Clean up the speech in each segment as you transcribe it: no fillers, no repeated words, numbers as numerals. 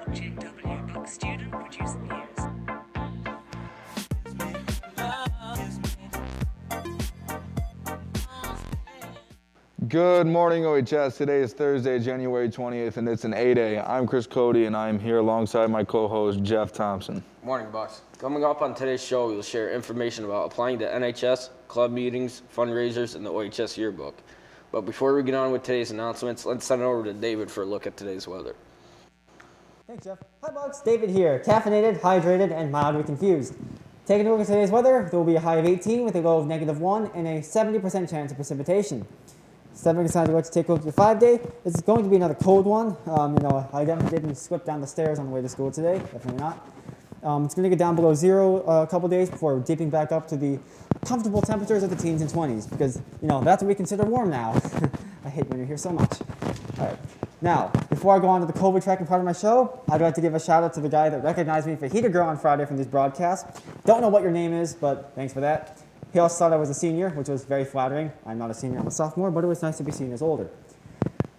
watching WBUC student produced news. Good morning, OHS. Today is Thursday, January 20th, and it's an 8A. I'm Chris Cody, and I'm here alongside my co-host, Jeff Thompson. Morning, Bucks. Coming up on today's show, we'll share information about applying to NHS, club meetings, fundraisers, and the OHS yearbook. But before we get on with today's announcements, let's send it over to David for a look at today's weather. Thanks, Jeff. Hi, Bugs. David here. Caffeinated, hydrated, and mildly confused. Taking a look at today's weather, there will be a high of 18 with a low of -1 and a 70% chance of precipitation. 7 signs of what to take a look at your 5-day. This is going to be another cold one. I definitely didn't slip down the stairs on the way to school today. Definitely not. It's going to get down below 0 a couple days before dipping back up to the comfortable temperatures of the teens and 20s because, that's what we consider warm now. I hate when you're here so much. All right. Now, before I go on to the COVID tracking part of my show, I'd like to give a shout out to the guy that recognized me for Heater Girl on Friday from these broadcasts. Don't know what your name is, but thanks for that. He also thought I was a senior, which was very flattering. I'm not a senior, I'm a sophomore, but it was nice to be seen as older.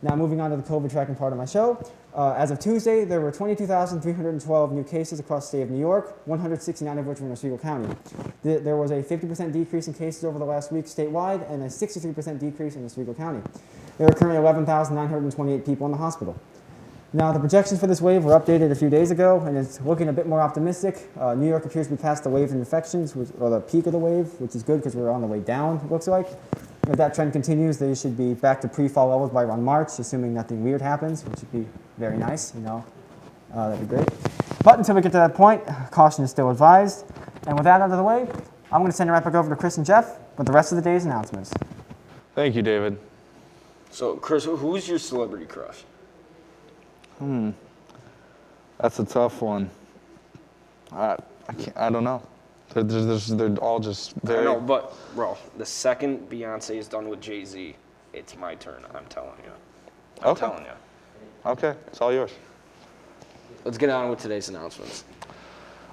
Now, moving on to the COVID tracking part of my show. As of Tuesday, there were 22,312 new cases across the state of New York, 169 of which were in Oswego County. There was a 50% decrease in cases over the last week statewide and a 63% decrease in Oswego County. There are currently 11,928 people in the hospital. Now, the projections for this wave were updated a few days ago, and it's looking a bit more optimistic. New York appears to be past the wave of infections, or the peak of the wave, which is good because we're on the way down, it looks like. If that trend continues, they should be back to pre-fall levels by around March, assuming nothing weird happens, which would be very nice, that'd be great. But until we get to that point, caution is still advised. And with that out of the way, I'm going to send it right back over to Chris and Jeff with the rest of the day's announcements. Thank you, David. So, Chris, who's your celebrity crush? That's a tough one. I don't know. They're all just very... I know, but, bro, the second Beyonce is done with Jay-Z, it's my turn, I'm telling you. I'm telling you. Okay, it's all yours. Let's get on with today's announcements.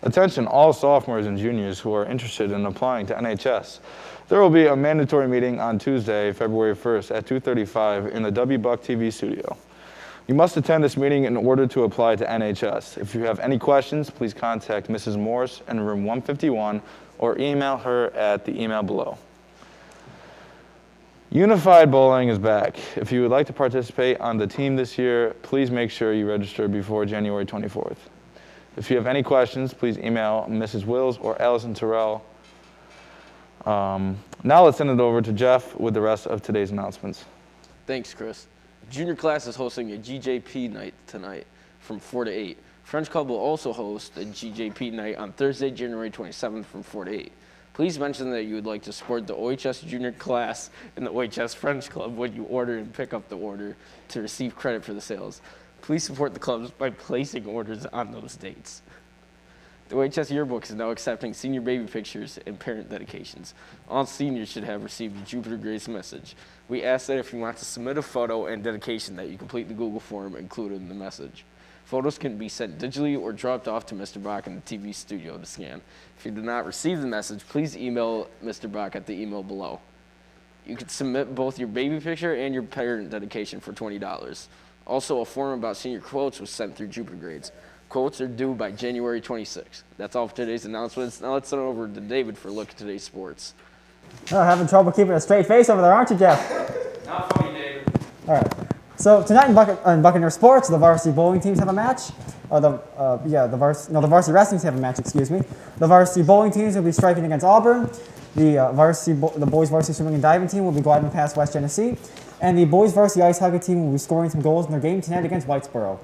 Attention all sophomores and juniors who are interested in applying to NHS. There will be a mandatory meeting on Tuesday, February 1st at 2:35 in the WBUC TV studio. You must attend this meeting in order to apply to NHS. If you have any questions, please contact Mrs. Morse in room 151 or email her at the email below. Unified Bowling is back. If you would like to participate on the team this year, please make sure you register before January 24th. If you have any questions, please email Mrs. Wills or Allison Terrell. Now let's send it over to Jeff with the rest of today's announcements. Thanks, Chris. Junior class is hosting a GJP night tonight from 4 to 8. French Club will also host a GJP night on Thursday, January 27th from 4 to 8. Please mention that you would like to support the OHS junior class in the OHS French Club when you order and pick up the order to receive credit for the sales. Please support the clubs by placing orders on those dates. The OHS yearbook is now accepting senior baby pictures and parent dedications. All seniors should have received a Jupiter Grace message. We ask that if you want to submit a photo and dedication that you complete the Google form included in the message. Photos can be sent digitally or dropped off to Mr. Bach in the TV studio to scan. If you did not receive the message, please email Mr. Bach at the email below. You can submit both your baby picture and your parent dedication for $20. Also, a form about senior quotes was sent through Jupiter Grades. Quotes are due by January 26th. That's all for today's announcements. Now let's send it over to David for a look at today's sports. Oh, having trouble keeping a straight face over there, aren't you, Jeff? Not funny, David. All right. So tonight in Buccaneer Sports, the varsity bowling teams have a match. The varsity wrestling teams have a match. Excuse me. The varsity bowling teams will be striking against Auburn. The boys varsity swimming and diving team will be gliding past West Genesee, and the boys varsity ice hockey team will be scoring some goals in their game tonight against Whitesboro.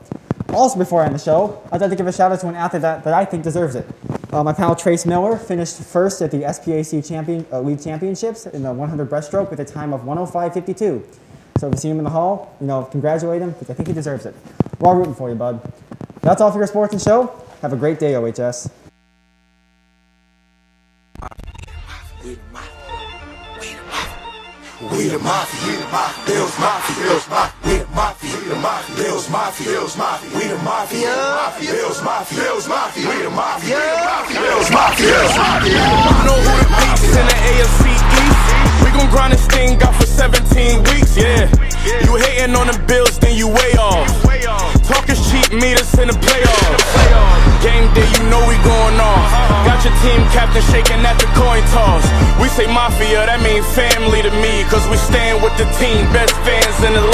Also, before I end the show, I'd like to give a shout out to an athlete that I think deserves it. My pal Trace Miller finished first at the SPAC League Championships in the 100 breaststroke with a time of 105.52. So if you see him in the hall, congratulate him because I think he deserves it. We're all rooting for you, bud. That's all for your sports and show. Have a great day, OHS. We the mafia, Bills mafia, Bills mafia, we the mafia, Bills mafia, Bills mafia, we the mafia, Bills mafia, Bills mafia, we the mafia, Bills mafia, Bills mafia. You know who the beats in the AFC East? We gon' grind this thing out for 17 weeks, yeah. You hating on the Bills, then you way off. Talk is cheap, meet us in the playoffs. Game day, you know we going off. Got your team captain shaking at the coin toss. We say mafia, that mean family to me, cause we stand with the team, best fans in the